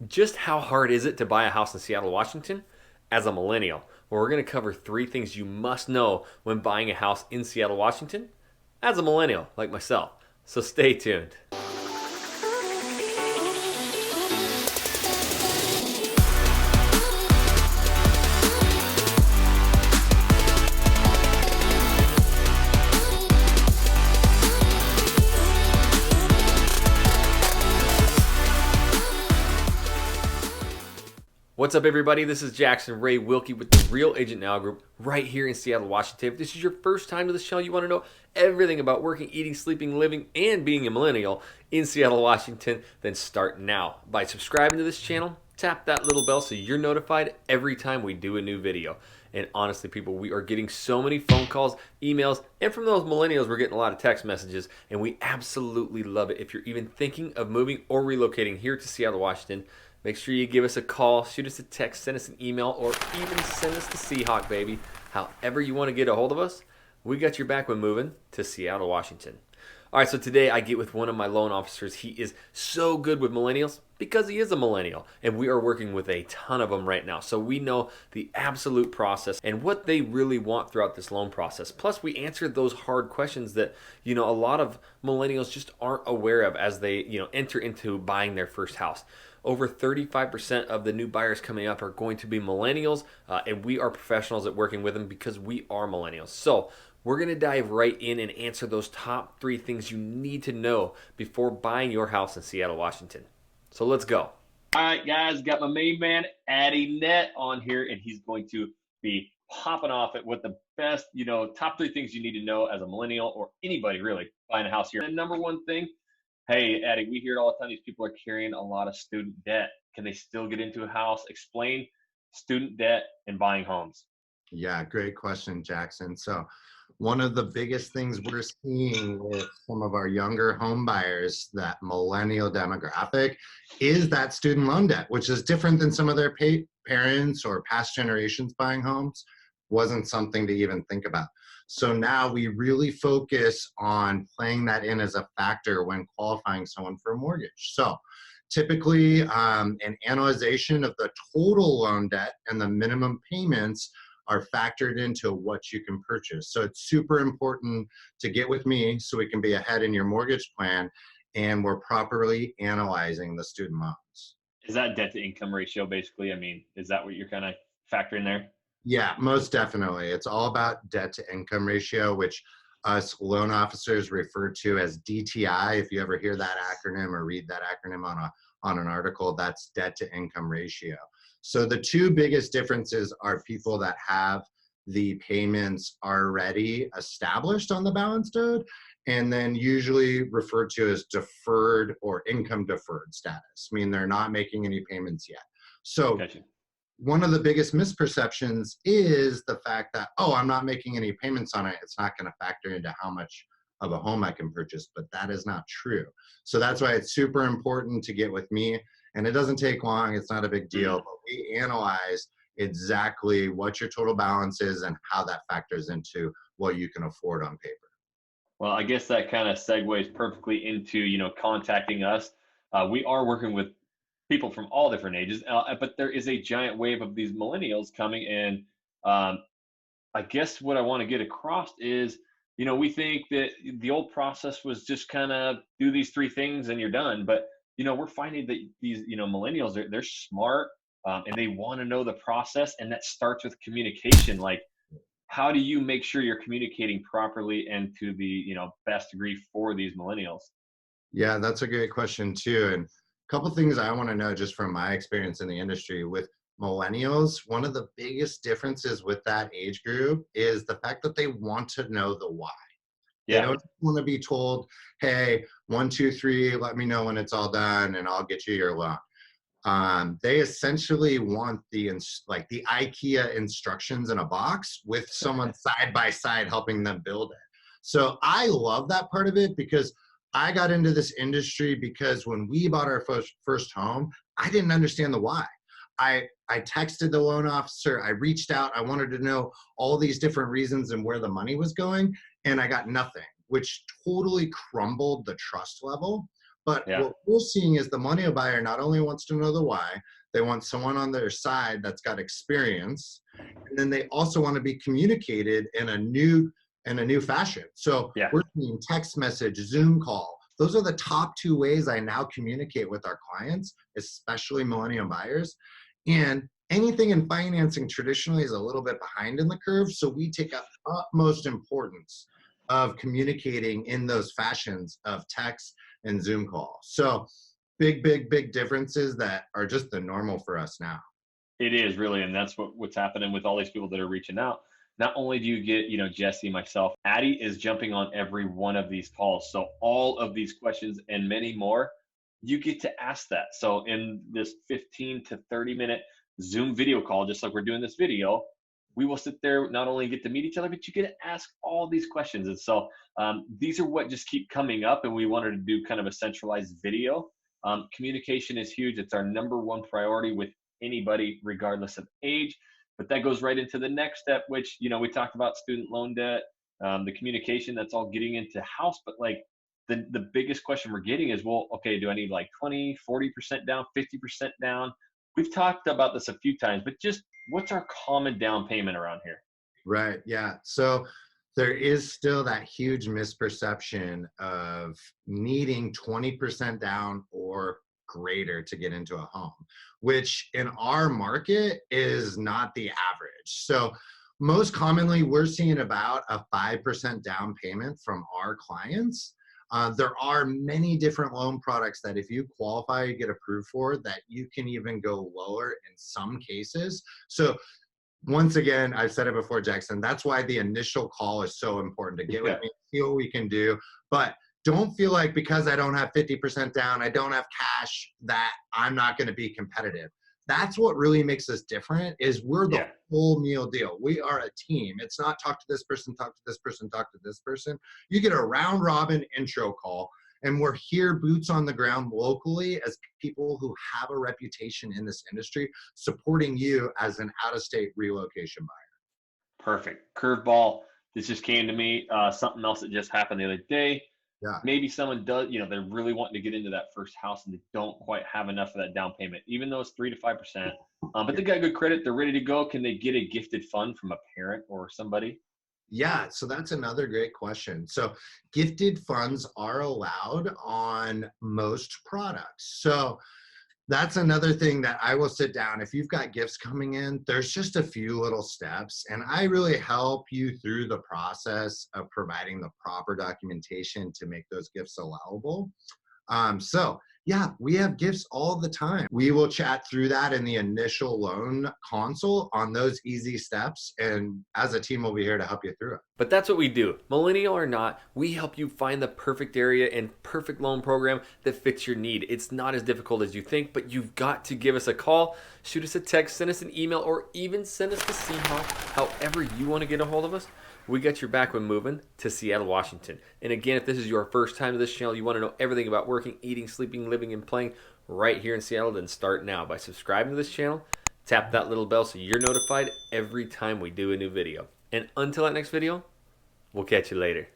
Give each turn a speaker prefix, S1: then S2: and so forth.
S1: Just how hard is it to buy a house in Seattle, Washington as a millennial? Well, we're going to cover three things you must know when buying a house in Seattle, Washington as a millennial like myself. So stay tuned. What's up, everybody? This is Jackson Ray Wilkey with the Real Agent Now Group right here in Seattle, Washington. If this is your first time to this channel, you want to know everything about working, eating, sleeping, living, and being a millennial in Seattle, Washington, then start now by subscribing to this channel. Tap that little bell so you're notified every time we do a new video. And honestly, people, we are getting so many phone calls, emails, and from those millennials, we're getting a lot of text messages, and we absolutely love it. If you're even thinking of moving or relocating here to Seattle, Washington, make sure you give us a call, shoot us a text, send us an email, or even send us the Seahawk, baby. However you want to get a hold of us, we got your back when moving to Seattle, Washington. All right, so today I get with one of my loan officers. He is so good with millennials because he is a millennial, and we are working with a ton of them right now. So we know the absolute process and what they really want throughout this loan process. Plus, we answered those hard questions that, a lot of millennials just aren't aware of as they, enter into buying their first house. Over 35% of the new buyers coming up are going to be millennials, and we are professionals at working with them because we are millennials. So we're going to dive right in and answer those top three things you need to know before buying your house in Seattle, Washington. So let's go. All right, guys, got my main man, Addy Net, on here, and he's going to be popping off at what the best, top three things you need to know as a millennial or anybody really buying a house here. And number one thing, hey, Addy, we hear it all the time. These people are carrying a lot of student debt. Can they still get into a house? Explain student debt and buying homes.
S2: Yeah, great question, Jackson. So one of the biggest things we're seeing with some of our younger home buyers, that millennial demographic, is that student loan debt, which is different than some of their parents or past generations buying homes. Wasn't something to even think about. So now we really focus on playing that in as a factor when qualifying someone for a mortgage. So typically an analyzation of the total loan debt and the minimum payments are factored into what you can purchase. So it's super important to get with me so we can be ahead in your mortgage plan and we're properly analyzing the student loans.
S1: Is that debt to income ratio basically? I mean, is that what you're kind of factoring there?
S2: Yeah, most definitely. It's all about debt to income ratio, which us loan officers refer to as DTI. If you ever hear that acronym or read that acronym on an article, that's debt to income ratio. So the two biggest differences are people that have the payments already established on the balance owed, and then usually referred to as deferred or income deferred status, meaning they're not making any payments yet. So
S1: Gotcha.
S2: One of the biggest misperceptions is the fact that, oh, I'm not making any payments on it, it's not going to factor into how much of a home I can purchase, but that is not true. So that's why it's super important to get with me, and it doesn't take long, it's not a big deal, but we analyze exactly what your total balance is and how that factors into what you can afford on paper.
S1: Well, I guess that kind of segues perfectly into, contacting us. We are working with people from all different ages, but there is a giant wave of these millennials coming in. I guess what I want to get across is, we think that the old process was just kind of do these three things and you're done. But, we're finding that these, millennials, they're smart and they want to know the process. And that starts with communication. Like, how do you make sure you're communicating properly and to the, best degree for these millennials?
S2: Yeah, that's a great question too. And a couple things I want to know just from my experience in the industry with millennials. One of the biggest differences with that age group is the fact that they want to know the why. They don't want to be told, hey, 1, 2, 3, let me know when it's all done and I'll get you your loan. They essentially want the IKEA instructions in a box with someone side by side helping them build it. So I love that part of it because I got into this industry because when we bought our first home, I didn't understand the why. I texted the loan officer, I reached out, I wanted to know all these different reasons and where the money was going, and I got nothing, which totally crumbled the trust level. But
S3: Yeah.
S2: what we're seeing is the millennial buyer not only wants to know the why, they want someone on their side that's got experience, and then they also want to be communicated in a new fashion. So
S3: Yeah.
S2: we're seeing text message, Zoom call. Those are the top two ways I now communicate with our clients, especially millennial buyers. And anything in financing traditionally is a little bit behind in the curve. So we take up utmost importance of communicating in those fashions of text and Zoom call. So big differences that are just the normal for us now.
S3: It is really, and that's what's happening with all these people that are reaching out. Not only do you get, Jesse, myself, Addie is jumping on every one of these calls. So all of these questions and many more, you get to ask that. So in this 15 to 30-minute Zoom video call, just like we're doing this video, we will sit there, not only get to meet each other, but you get to ask all these questions. And so these are what just keep coming up, and we wanted to do kind of a centralized video. Communication is huge. It's our number one priority with anybody, regardless of age. But that goes right into the next step, which, we talked about student loan debt, the communication, that's all getting into house. But like the biggest question we're getting is, well, okay, do I need like 20, 40% down, 50% down? We've talked about this a few times, but just what's our common down payment around here?
S2: Right. Yeah. So there is still that huge misperception of needing 20% down or greater to get into a home, which in our market is not the average. So most commonly, we're seeing about a 5% down payment from our clients. There are many different loan products that if you qualify, you get approved for, that you can even go lower in some cases. So once again, I've said it before, Jackson, that's why the initial call is so important, to get with
S3: Yeah.
S2: me, see what we can do. But don't feel like because I don't have 50% down, I don't have cash, that I'm not going to be competitive. That's what really makes us different, is we're the
S3: Yeah.
S2: full meal deal. We are a team. It's not talk to this person, talk to this person, talk to this person. You get a round robin intro call, and we're here boots on the ground locally as people who have a reputation in this industry, supporting you as an out-of-state relocation buyer.
S3: Perfect. Curveball. This just came to me. Something else that just happened the other day.
S2: Yeah.
S3: Maybe someone does, they're really wanting to get into that first house and they don't quite have enough of that down payment, even though it's 3 to 5%. But they got good credit. They're ready to go. Can they get a gifted fund from a parent or somebody?
S2: Yeah, so that's another great question. So gifted funds are allowed on most products. So that's another thing that I will sit down. If you've got gifts coming in, there's just a few little steps, and I really help you through the process of providing the proper documentation to make those gifts allowable. So yeah, we have gifts all the time. We will chat through that in the initial loan consult on those easy steps. And as a team, we'll be here to help you through it.
S1: But that's what we do. Millennial or not, we help you find the perfect area and perfect loan program that fits your need. It's not as difficult as you think, but you've got to give us a call, shoot us a text, send us an email, or even send us the CHOP. However you want to get a hold of us, we got your back when moving to Seattle, Washington. And again, if this is your first time to this channel, you want to know everything about working, eating, sleeping, living, and playing right here in Seattle, then start now by subscribing to this channel. Tap that little bell so you're notified every time we do a new video. And until that next video, we'll catch you later.